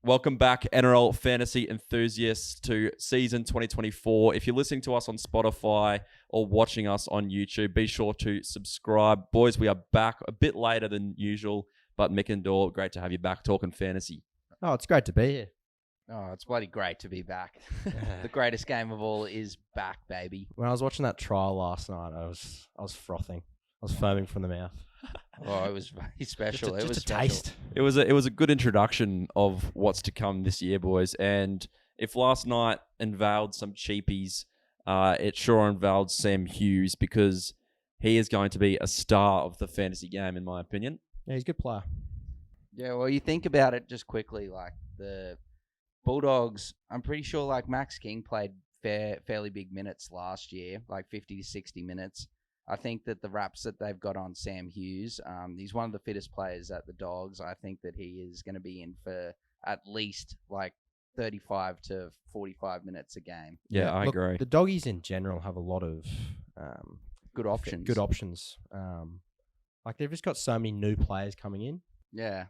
Welcome back, NRL fantasy enthusiasts, to season 2024. If you're listening to us on Spotify or watching us on YouTube, be sure to subscribe. Boys, we are back a bit later than usual, but Mick and Dor, great to have you back talking fantasy. Oh, it's great to be here. Oh, it's bloody great to be back. The greatest game of all is back, baby. When I was watching that trial last night, I was frothing. I was foaming from the mouth. Oh, it was very special. Just it was a special. taste. It was a good introduction of what's to come this year, boys. And if last night unveiled some cheapies, it sure unveiled Sam Hughes, because he is going to be a star of the fantasy game, in my opinion. Yeah, he's a good player. Yeah, well, you think about it just quickly, like the Bulldogs, I'm pretty sure like Max King played fairly big minutes last year, like 50 to 60 minutes. I think that the raps that they've got on Sam Hughes, he's one of the fittest players at the Dogs. I think that he is going to be in for at least like 35 to 45 minutes a game. Yeah, I agree. The Doggies in general have a lot of Good options. Good options. Like they've just got so many new players coming in. Yeah.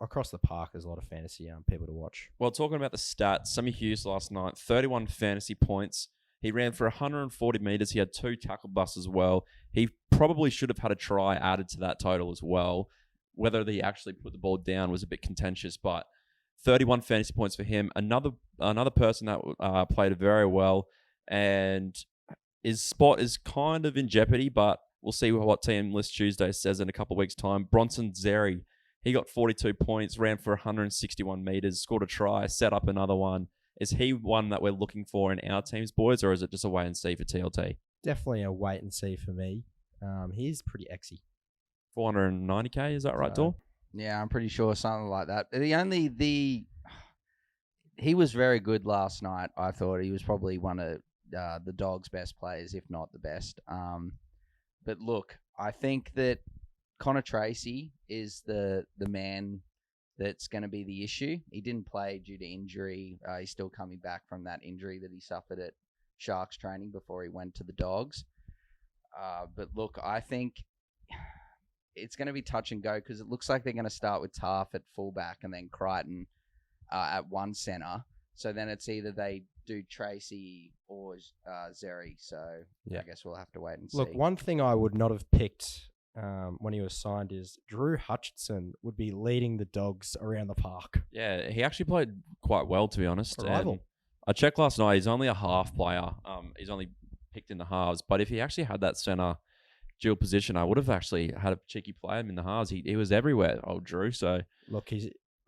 Across the park, there's a lot of fantasy people to watch. Well, talking about the stats, Sammy Hughes last night, 31 fantasy points. He ran for 140 metres. He had 2 tackle busts as well. He probably should have had a try added to that total as well. Whether he actually put the ball down was a bit contentious, but 31 fantasy points for him. Another person that played very well, and his spot is kind of in jeopardy, but we'll see what Team List Tuesday says in a couple of weeks' time. Bronson Xerri, he got 42 points, ran for 161 metres, scored a try, set up another one. Is he one that we're looking for in our teams, boys, or is it just a wait and see for TLT? Definitely a wait and see for me. He is pretty exy. 490k, is that right, Dor? Yeah, I'm pretty sure something like that. He was very good last night. I thought he was probably one of the Dogs' best players, if not the best. But look, I think that Connor Tracy is the man that's going to be the issue. He didn't play due to injury. He's still coming back from that injury that he suffered at Sharks training before he went to the Dogs. But look, I think it's going to be touch and go, because it looks like they're going to start with Taff at fullback and then Crichton at one centre. So then it's either they do Tracy or Xerri. So yeah. I guess we'll have to wait and see. Look, one thing I would not have picked when he was signed is Drew Hutchinson would be leading the Dogs around the park. Yeah, he actually played quite well, to be honest. Arrival. And I checked last night, he's only a half player. He's only picked in the halves. But if he actually had that centre dual position, I would have actually had a cheeky play him in the halves. He was everywhere, old Drew. So look,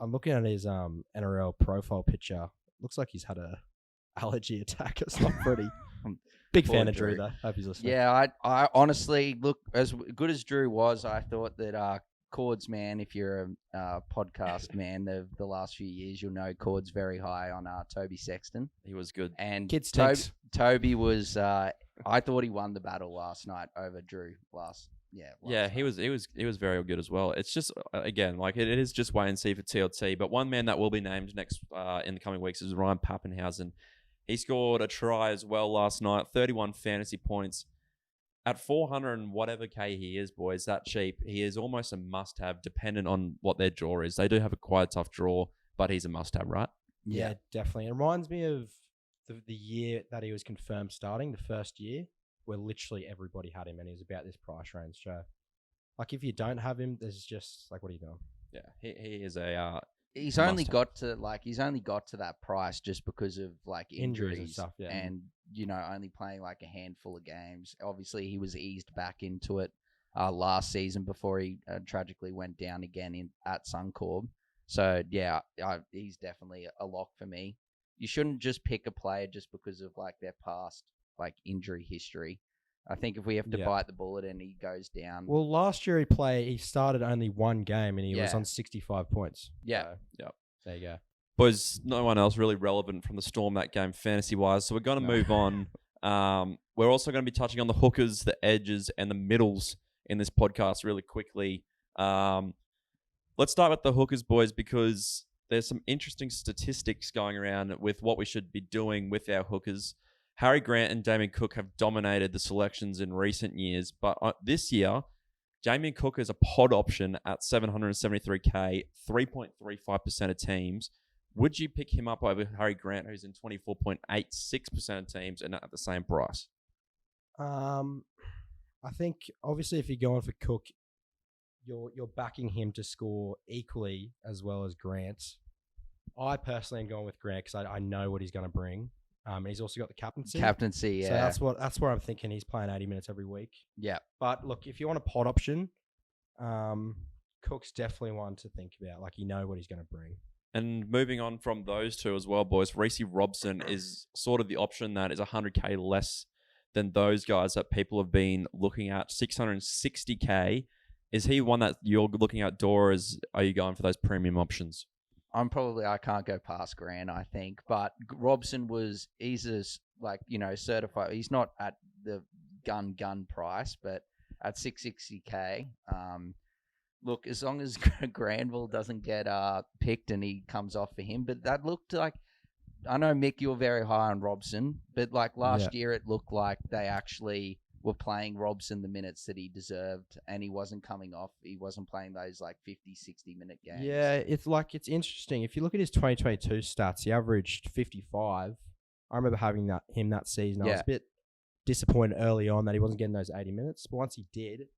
I'm looking at his NRL profile picture. Looks like he's had a allergy attack. It's not pretty. Big fan of Drew, though. Hope he's listening. Yeah, I honestly, look, as good as Drew was, I thought that Cords, man, if you're a podcast man of the last few years, you'll know Cords very high on Toby Sexton. he was good. And Kids Toby was, I thought he won the battle last night over Drew Yeah, he was very good as well. It's just, again, like it is just wait and see for TLT. But one man that will be named next in the coming weeks is Ryan Pappenhausen. He scored a try as well last night, 31 fantasy points. At 400 and whatever K he is, boys, that cheap, he is almost a must-have dependent on what their draw is. They do have a quite tough draw, but he's a must-have, right? Yeah, definitely. It reminds me of the year that he was confirmed starting, the first year, where literally everybody had him and he was about this price range. So, like, if you don't have him, there's just, like, what are you doing? Yeah, he is a... He's only got to that price just because of like injuries and stuff, yeah. And only playing like a handful of games. Obviously, he was eased back into it last season before he tragically went down again at Suncorp. So yeah, he's definitely a lock for me. You shouldn't just pick a player just because of like their past like injury history. I think if we have to bite the bullet and he goes down. Well, last year he started only one game and he was on 65 points. Yeah. So, there you go. Boys, no one else really relevant from the Storm that game fantasy-wise, so we're going to move on. We're also going to be touching on the hookers, the edges, and the middles in this podcast really quickly. Let's start with the hookers, boys, because there's some interesting statistics going around with what we should be doing with our hookers. Harry Grant and Damien Cook have dominated the selections in recent years, but this year, Damien Cook is a pod option at 773k, 3.35% of teams. Would you pick him up over Harry Grant, who's in 24.86% of teams and at the same price? I think obviously if you're going for Cook, you're backing him to score equally as well as Grant. I personally am going with Grant because I know what he's going to bring. And he's also got the captaincy. Captaincy, yeah. So that's where I'm thinking he's playing 80 minutes every week. Yeah. But look, if you want a pod option, Cook's definitely one to think about. Like, you know what he's going to bring. And moving on from those two as well, boys, Reece Robson is sort of the option that is 100k less than those guys that people have been looking at. 660k. Is he one that you're looking at, Dor, or are you going for those premium options? I can't go past Grant, I think. But Robson he's certified. He's not at the gun price, but at 660k. Look, as long as Granville doesn't get picked and he comes off for him, but that looked like, I know, Mick, you were very high on Robson, but like last year it looked like they actually were playing Robson the minutes that he deserved, and he wasn't coming off. He wasn't playing those like 50, 60-minute games. Yeah, it's interesting. If you look at his 2022 stats, he averaged 55. I remember having him that season. I was a bit disappointed early on that he wasn't getting those 80 minutes, but once he did,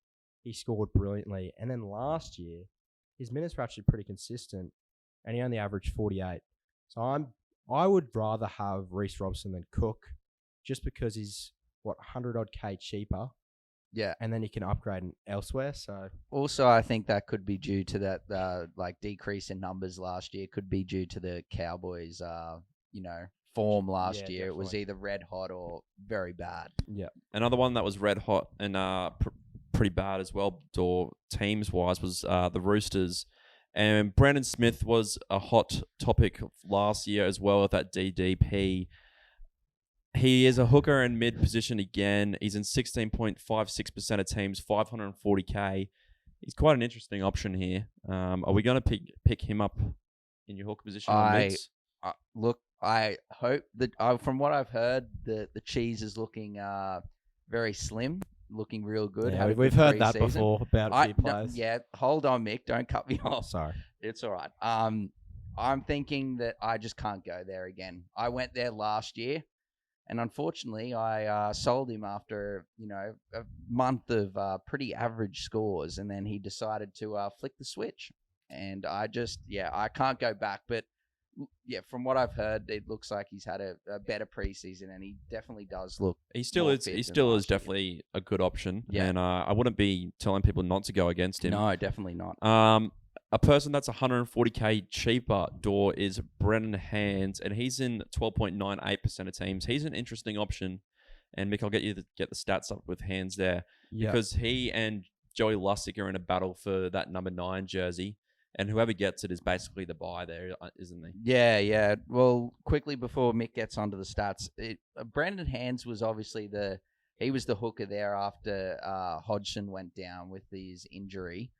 he scored brilliantly. And then last year, his minutes were actually pretty consistent, and he only averaged 48. So I would rather have Reece Robson than Cook, just because he's 100 odd K cheaper. Yeah. And then you can upgrade elsewhere. So also, I think that could be due to that decrease in numbers last year. Could be due to the Cowboys form last year. Definitely. It was either red hot or very bad. Yeah. Another one that was red hot and pretty bad as well, or teams wise, was the Roosters. And Brandon Smith was a hot topic last year as well with that DDP. He is a hooker in mid position again. He's in 16.56% of teams, 540k. He's quite an interesting option here. Are we going to pick him up in your hooker position? Look, I hope that from what I've heard, the cheese is looking very slim, looking real good. Yeah, we've heard that before about a few players. Hold on, Mick. Don't cut me off. Sorry. It's all right. I'm thinking that I just can't go there again. I went there last year. And unfortunately, I sold him after, a month of pretty average scores. And then he decided to flick the switch. And I can't go back. But, from what I've heard, it looks like he's had a better preseason. And he definitely does look. He still is definitely a good option. Yeah. And I wouldn't be telling people not to go against him. No, definitely not. A person that's 140k cheaper, Dor, is Brennan Hands, and he's in 12.98% of teams. He's an interesting option, and Mick, I'll get you to get the stats up with Hands there, because he and Joey Lussick are in a battle for that number 9 jersey, and whoever gets it is basically the buy there, isn't he? Yeah. Well, quickly before Mick gets onto the stats, Brendan Hands was obviously he was the hooker there after Hodgson went down with his injury.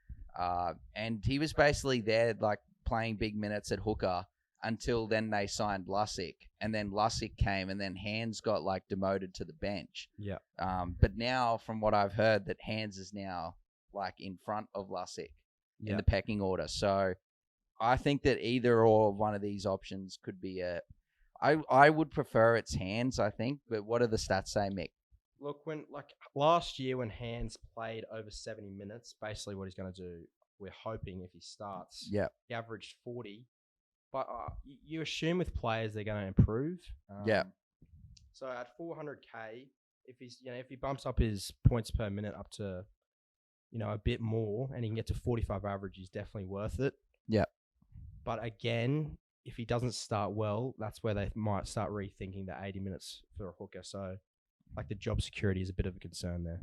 And he was basically there, like, playing big minutes at hooker until then they signed Lussick. And then Lussick came, and then Hands got, like, demoted to the bench. Yeah. But now, from what I've heard, that Hands is now, like, in front of Lussick in the pecking order. So I think that either or one of these options could be I would prefer it's Hands, I think. But what do the stats say, Mick? Look, last year when Hands played over 70 minutes, basically what he's going to do, we're hoping if he starts, he averaged 40. But you assume with players they're going to improve. So at 400k, if he bumps up his points per minute up to, a bit more, and he can get to 45 average, he's definitely worth it. Yeah. But again, if he doesn't start well, that's where they might start rethinking the 80 minutes for a hooker. So, like, the job security is a bit of a concern there.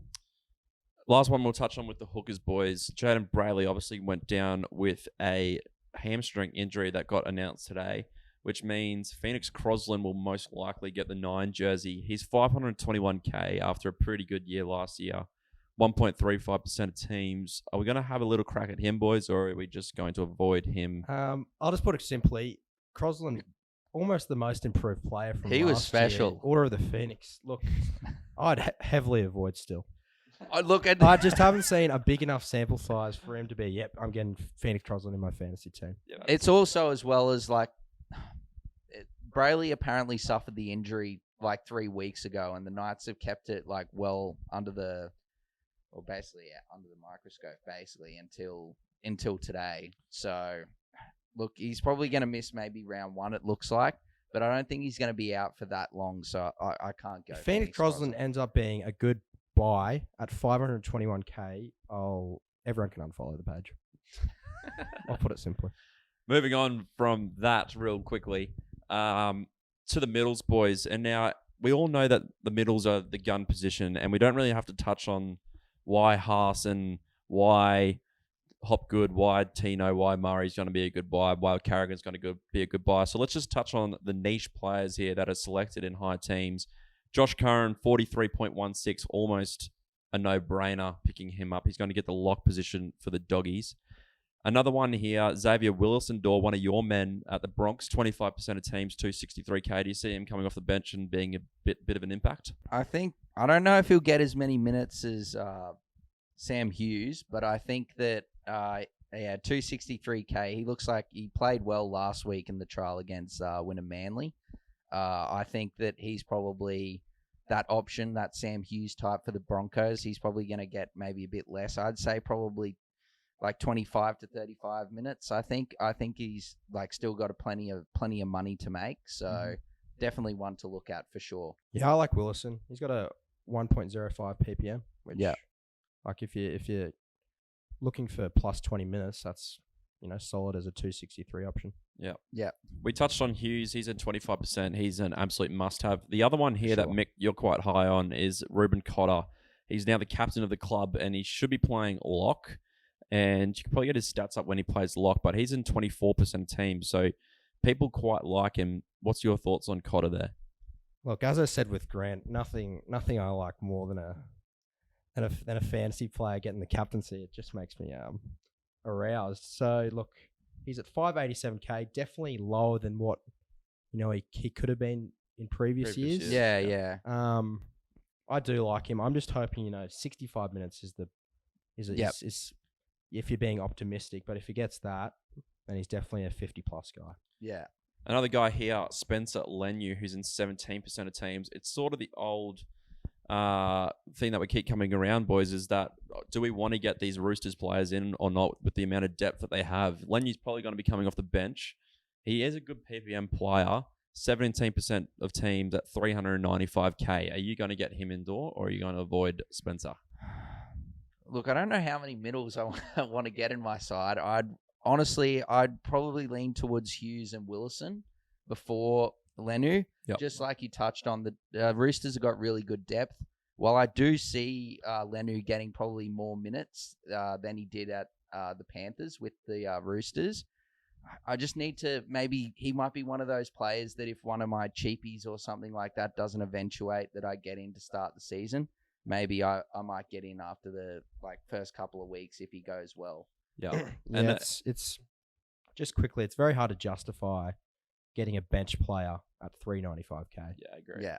Last one we'll touch on with the hookers, boys. Jaden Brayley obviously went down with a hamstring injury that got announced today, which means Phoenix Croslin will most likely get the 9 jersey. He's 521k after a pretty good year last year. 1.35% of teams. Are we going to have a little crack at him, boys, or are we just going to avoid him? I'll just put it simply. Croslin, almost the most improved player from last He was special. Year. Order of the Phoenix. Look, I'd heavily avoid still. I just haven't seen a big enough sample size for him to be, yep, I'm getting Phoenix Crosland in my fantasy team. Yeah, It's also as well as like Brayley apparently suffered the injury like 3 weeks ago, and the Knights have kept it like well under the, well, basically under the microscope basically until today. So look, he's probably going to miss maybe round 1. It looks like. But I don't think he's going to be out for that long, so I can't go. If Phoenix Crosland ends up being a good buy at 521k, everyone can unfollow the page. I'll put it simply. Moving on from that real quickly to the middles, boys. And now we all know that the middles are the gun position, and we don't really have to touch on why Haas and why Hopgood, why Tino, why Murray's going to be a good buy, why Carrigan's going to be a good buy. So let's just touch on the niche players here that are selected in high teams. Josh Curran, 43.16, almost a no-brainer picking him up. He's going to get the lock position for the Doggies. Another one here, Xavier Willis-Ndor, one of your men at the Bronx, 25% of teams, 263k. Do you see him coming off the bench and being a bit of an impact? I don't know if he'll get as many minutes as Sam Hughes, but I think that 263k. He looks like he played well last week in the trial against Winner Manly. I think that he's probably that option, that Sam Hughes type for the Broncos. He's probably going to get maybe a bit less. I'd say probably like 25 to 35 minutes. I think he's like still got plenty of money to make. So definitely one to look at for sure. Yeah, I like Willison. He's got a 1.05 ppm, which like if you're looking for plus 20 minutes, that's solid as a 263 option. Yeah. Yeah. We touched on Hughes. He's at 25%. He's an absolute must-have. The other one here that Mick, you're quite high on is Ruben Cotter. He's now the captain of the club, and he should be playing lock. And you can probably get his stats up when he plays lock, but he's in 24% of teams, so people quite like him. What's your thoughts on Cotter there? Look, as I said with Grant, nothing I like more than a fantasy player getting the captaincy. It just makes me aroused. So look, he's at 587k, definitely lower than what he could have been in previous years. Yeah. I do like him. I'm just hoping 65 minutes is if you're being optimistic, but if he gets that, then he's definitely a 50 plus guy. Yeah. Another guy here, Spencer Lenu, who's in 17% of teams. It's sort of the old thing that we keep coming around, boys, is that do we want to get these Roosters players in or not with the amount of depth that they have? Lenu's probably going to be coming off the bench. He is a good PPM player, 17% of teams at 395k. Are you going to get him indoor, or are you going to avoid Spencer? Look, I don't know how many middles I want to get in my side. I'd probably lean towards Hughes and Willison before Lenu. Yep. Just like you touched on, the Roosters have got really good depth. While I do see Lenu getting probably more minutes than he did at the Panthers with the Roosters, I just need to he might be one of those players that if one of my cheapies or something like that doesn't eventuate that I get in to start the season, maybe I might get in after the first couple of weeks if he goes well. Yeah. And it's just quickly, it's very hard to justify getting a bench player at 395k. Yeah, I agree. Yeah.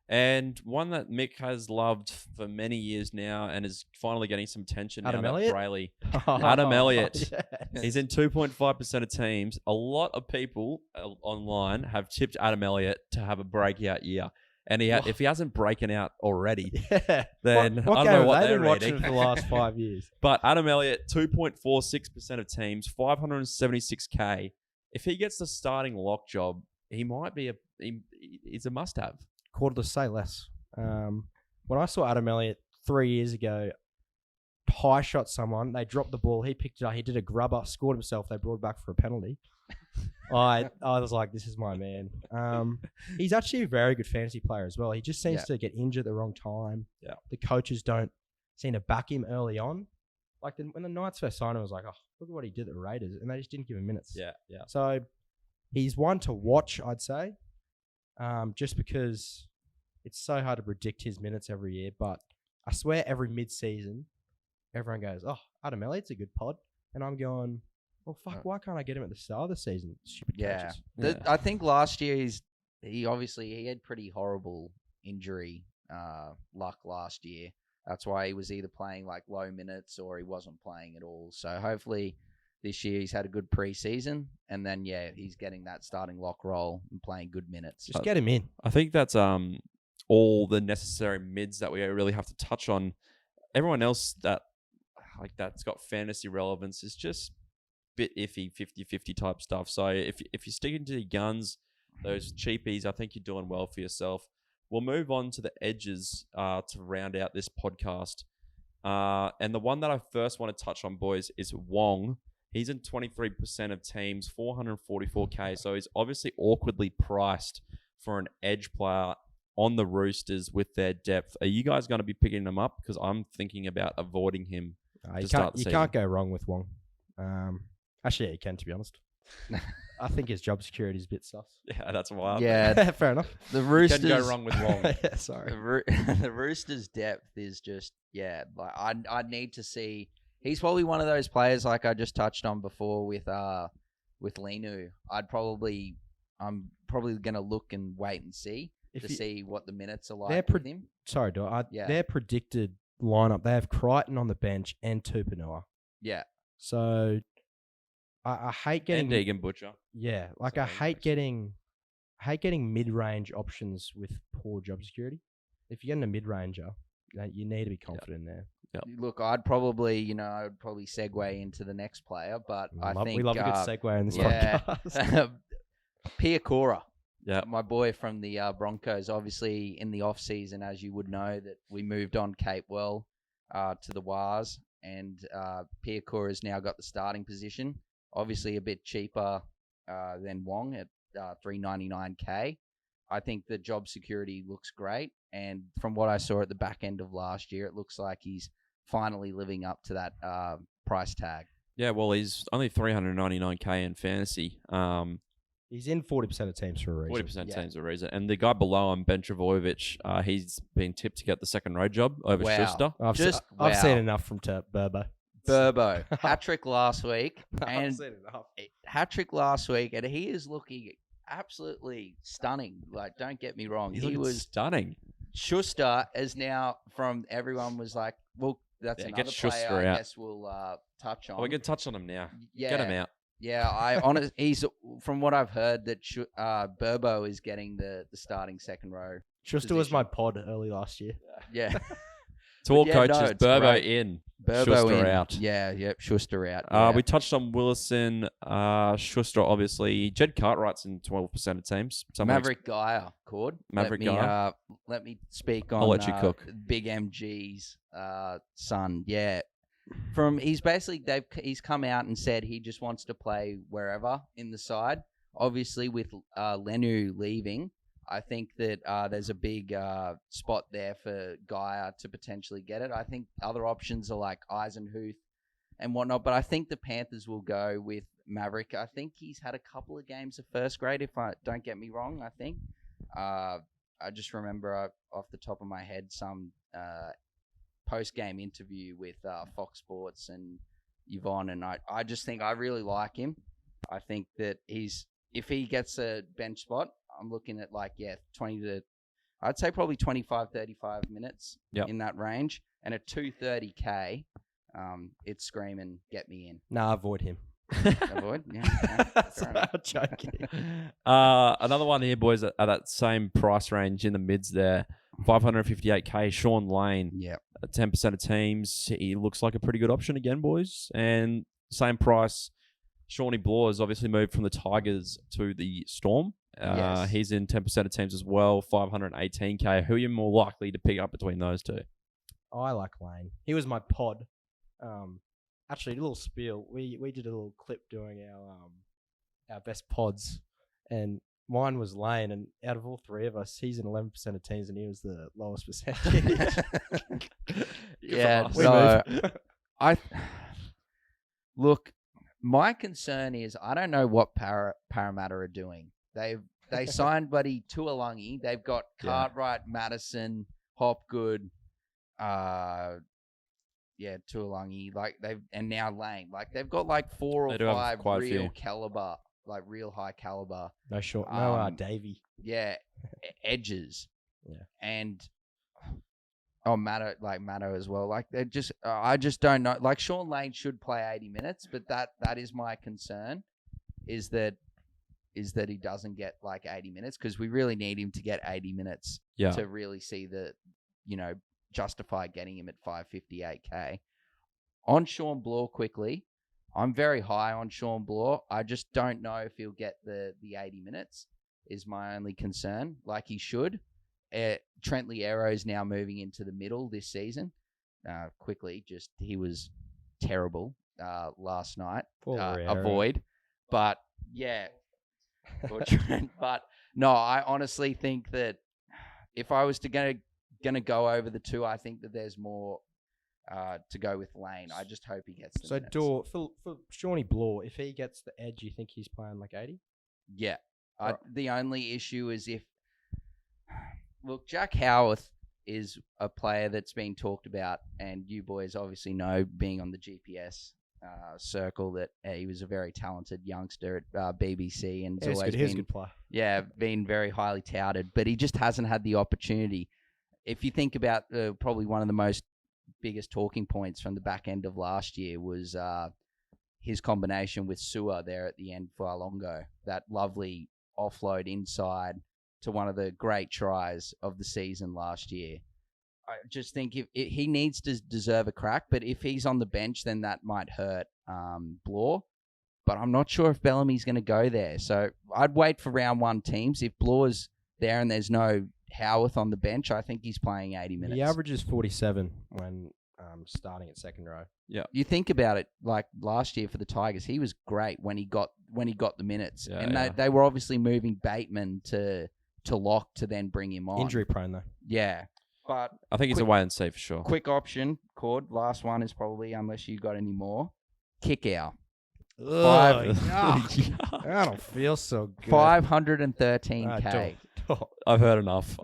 And one that Mick has loved for many years now and is finally getting some attention Adam now. Elliott? Brayley. Adam Elliott. Yes. He's in 2.5% of teams. A lot of people online have tipped Adam Elliott to have a breakout year. And if he hasn't broken out already, then what I don't know what they've they're been watching reading. for the last 5 years. But Adam Elliott, 2.46% of teams, 576k. If he gets the starting lock job, he might be he's a must-have. Quarter to say less. When I saw Adam Elliott 3 years ago, high shot someone, they dropped the ball, he picked it up, he did a grubber, scored himself, they brought it back for a penalty. I was like, this is my man. He's actually a very good fantasy player as well. He just seems to get injured at the wrong time. Yeah. The coaches don't seem to back him early on. Like when the Knights first signed him, I was like, oh, look at what he did at the Raiders. And they just didn't give him minutes. Yeah. So he's one to watch, I'd say, just because it's so hard to predict his minutes every year. But I swear every mid-season, everyone goes, oh, Adam Elliott's a good pod. And I'm going, well, fuck, why can't I get him at the start of the season? Stupid coaches. I think last year he had pretty horrible injury luck last year. That's why he was either playing like low minutes or he wasn't playing at all. So hopefully this year he's had a good preseason, and then he's getting that starting lock role and playing good minutes. Just get him in. I think that's all the necessary mids that we really have to touch on. Everyone else that's got fantasy relevance is just a bit iffy, 50-50 type stuff. So if you're sticking to your guns, those cheapies, I think you're doing well for yourself. We'll move on to the edges to round out this podcast. And the one that I first want to touch on, boys, is Wong. He's in 23% of teams, 444K. So he's obviously awkwardly priced for an edge player on the Roosters with their depth. Are you guys going to be picking him up? Because I'm thinking about avoiding him. You can't go wrong with Wong. Actually, you can, to be honest. I think his job security is a bit sus. Yeah, that's wild. Yeah, fair enough. The Roosters can go wrong with Wong. Yeah, sorry. The Roosters' depth is just like I need to see. He's probably one of those players like I just touched on before with Linu. I'm probably going to look and wait and see see what the minutes are like with him. Sorry, their predicted lineup, they have Crichton on the bench and Tupanua. Yeah. So I hate getting and Deegan Butcher. Yeah, like I hate getting mid-range options with poor job security. If you're getting a mid-ranger, you need to be confident there. Yep. Look, I'd probably segue into the next player, but we love a good segue in this podcast. Piakura. Yeah, my boy from the Broncos. Obviously, in the off season, as you would know, that we moved on Capewell to the Wars, and Piakura has now got the starting position. Obviously, a bit cheaper than Wong at $399K. I think the job security looks great, and from what I saw at the back end of last year, it looks like he's finally living up to that price tag. Yeah, well, he's only $399K in fantasy. He's in 40% of teams for a reason. 40% of teams for a reason. And the guy below him, Ben Travojevic, he's been tipped to get the second row job over Schuster. I've seen enough from Burbo. Hat-trick last week. I've seen enough. Hat-trick last week, and he is looking absolutely stunning. Like, don't get me wrong. He was stunning. Schuster is now from everyone was like, well, that's another player I guess we'll touch on. We can touch on him now. Yeah. Get him out. Yeah, he's from what I've heard that Burbo is getting the starting second row. Schuster was my pod early last year. Yeah. To all coaches, Burbo in. Schuster out. Yeah, Schuster out. We touched on Willison, Schuster, obviously. Jed Cartwright's in 12% of teams. Maverick Geyer, Cord. Geyer. Let me speak on I'll let you cook. Big MG's son. Yeah. He's come out and said he just wants to play wherever in the side. Obviously, with Lenu leaving, I think that there's a big spot there for Geyer to potentially get it. I think other options are like Eisenhuth and whatnot, but I think the Panthers will go with Maverick. I think he's had a couple of games of first grade, if I don't get me wrong, I think. I just remember off the top of my head some post-game interview with Fox Sports and Yvonne, and I just think I really like him. I think that if he gets a bench spot, I'm looking at I'd say probably 25, 35 minutes in that range. And at $230K, it's screaming, get me in. Nah, avoid him. Avoid? Yeah. I'm joking. Another one here, boys, at that same price range in the mids there. 558K, Sean Lane. Yeah. 10% of teams. He looks like a pretty good option again, boys. And same price, Shawnee Bloor has obviously moved from the Tigers to the Storm. Yes. He's in 10% of teams as well, 518K. Who are you more likely to pick up between those two? I like Lane. He was my pod. Actually, a little spiel. We did a little clip doing our best pods, and mine was Lane. And out of all three of us, he's in 11% of teams, and he was the lowest percentage. Yeah. So look. My concern is I don't know what Parramatta are doing. They signed buddy Tuolangi. They've got Cartwright, Madison, Hopgood, Tuolangi. And now Lane. They've got 4 or 5 real caliber, real high caliber. No Davey. Yeah, edges. Yeah, and Oh, Matto as well. Like they just, I just don't know. Like Sean Lane should play 80 minutes, but that is my concern, is that he doesn't get like 80 minutes, because we really need him to get 80 minutes to really see justify getting him at 558K. On Sean Bloor quickly, I'm very high on Sean Bloor. I just don't know if he'll get the 80 minutes is my only concern, like he should. Trent Liero's now moving into the middle this season. Quickly, he was terrible last night. A void. But, yeah. Trent. But, no, I honestly think that if I was gonna go over the two, I think that there's more to go with Lane. I just hope he gets the minutes. For Shawnee Bloor, if he gets the edge, you think he's playing like 80? Yeah. Right. The only issue is look, Jack Howarth is a player that's been talked about, and you boys obviously know, being on the GPS circle, that he was a very talented youngster at BBC, and He was a good player. Yeah, been very highly touted, but he just hasn't had the opportunity. If you think about probably one of the biggest talking points from the back end of last year was his combination with Sewer there at the end for Alongo, that lovely offload inside to one of the great tries of the season last year. I just think if he needs to deserve a crack, but if he's on the bench, then that might hurt Bloor. But I'm not sure if Bellamy's going to go there. So I'd wait for round one teams. If Bloor's there and there's no Howarth on the bench, I think he's playing 80 minutes. He averages 47 when starting at second row. Yeah. You think about it, like last year for the Tigers, he was great when he got the minutes. Yeah, and they were obviously moving Bateman to lock to then bring him on. Injury prone though. Yeah. But I think he's a wait and see for sure. Quick option, Cord. Last one is probably, unless you got any more, kick out. I don't feel so good. 513K. I've heard enough.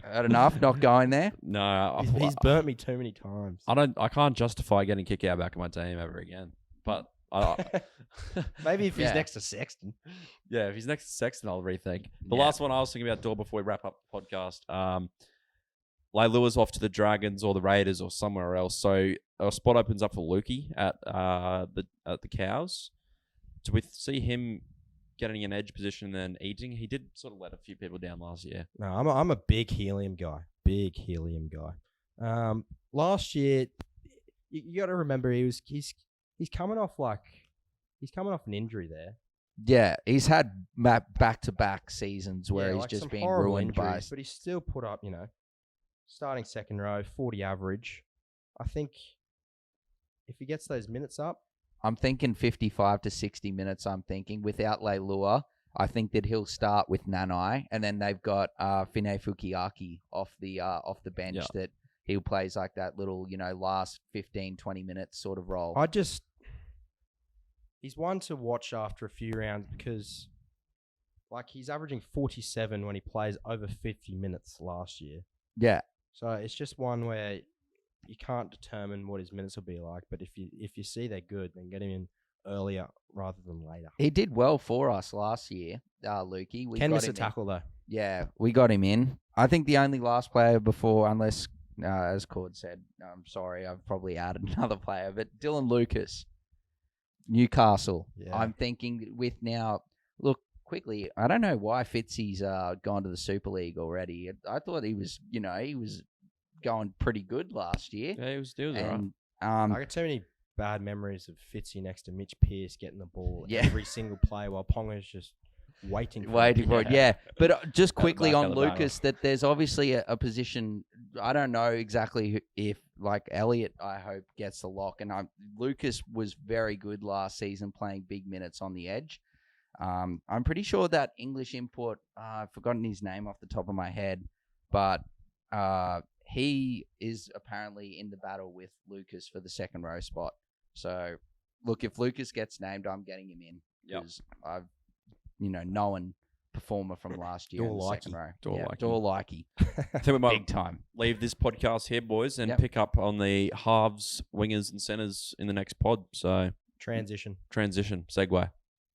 Heard enough? Not going there? No. He's burnt me too many times. I can't justify getting kick out back in my team ever again. But maybe if he's next to Sexton. Yeah, if he's next to Sexton, I'll rethink. The last one I was thinking about, Dor, before we wrap up the podcast, Leilua's off to the Dragons or the Raiders or somewhere else. So a spot opens up for Lukey at the Cows. Do we see him getting an edge position and then eating? He did sort of let a few people down last year. No, I'm a big helium guy. Last year, you got to remember he's coming off an injury there. Yeah, he's had back-to-back seasons where he's just been ruined injuries, but he still put up, starting second row, 40 average. I think if he gets those minutes up, I'm thinking 55 to 60 minutes. I'm thinking without Leilua, I think that he'll start with Nanai, and then they've got Fine Fukiaki off the bench that he plays like that little last 15, 20 minutes sort of role. He's one to watch after a few rounds because, he's averaging 47 when he plays over 50 minutes last year. Yeah. So it's just one where you can't determine what his minutes will be like. But if you see they're good, then get him in earlier rather than later. He did well for us last year, Lukey. Can miss a tackle though. Yeah, we got him in. I think the only last player before, unless as Cord said, I'm sorry, I've probably added another player, but Dylan Lucas, Newcastle. Yeah. I'm thinking with now. Look. Quickly, I don't know why Fitzy's gone to the Super League already. I thought he was going pretty good last year. Yeah, he was all right. I got too many bad memories of Fitzy next to Mitch Pearce getting the ball every single play while Ponga's just waiting for it. Yeah. But just quickly on Lucas, that there's obviously a position. I don't know exactly if Elliott, I hope, gets the lock. And Lucas was very good last season, playing big minutes on the edge. I'm pretty sure that English import, I've forgotten his name off the top of my head, but he is apparently in the battle with Lucas for the second row spot. So, look, if Lucas gets named, I'm getting him in because I've, known performer from last year in the second row. Dorlikey. I think we might big time leave this podcast here, boys, and pick up on the halves, wingers, and centers in the next pod. So transition, segue.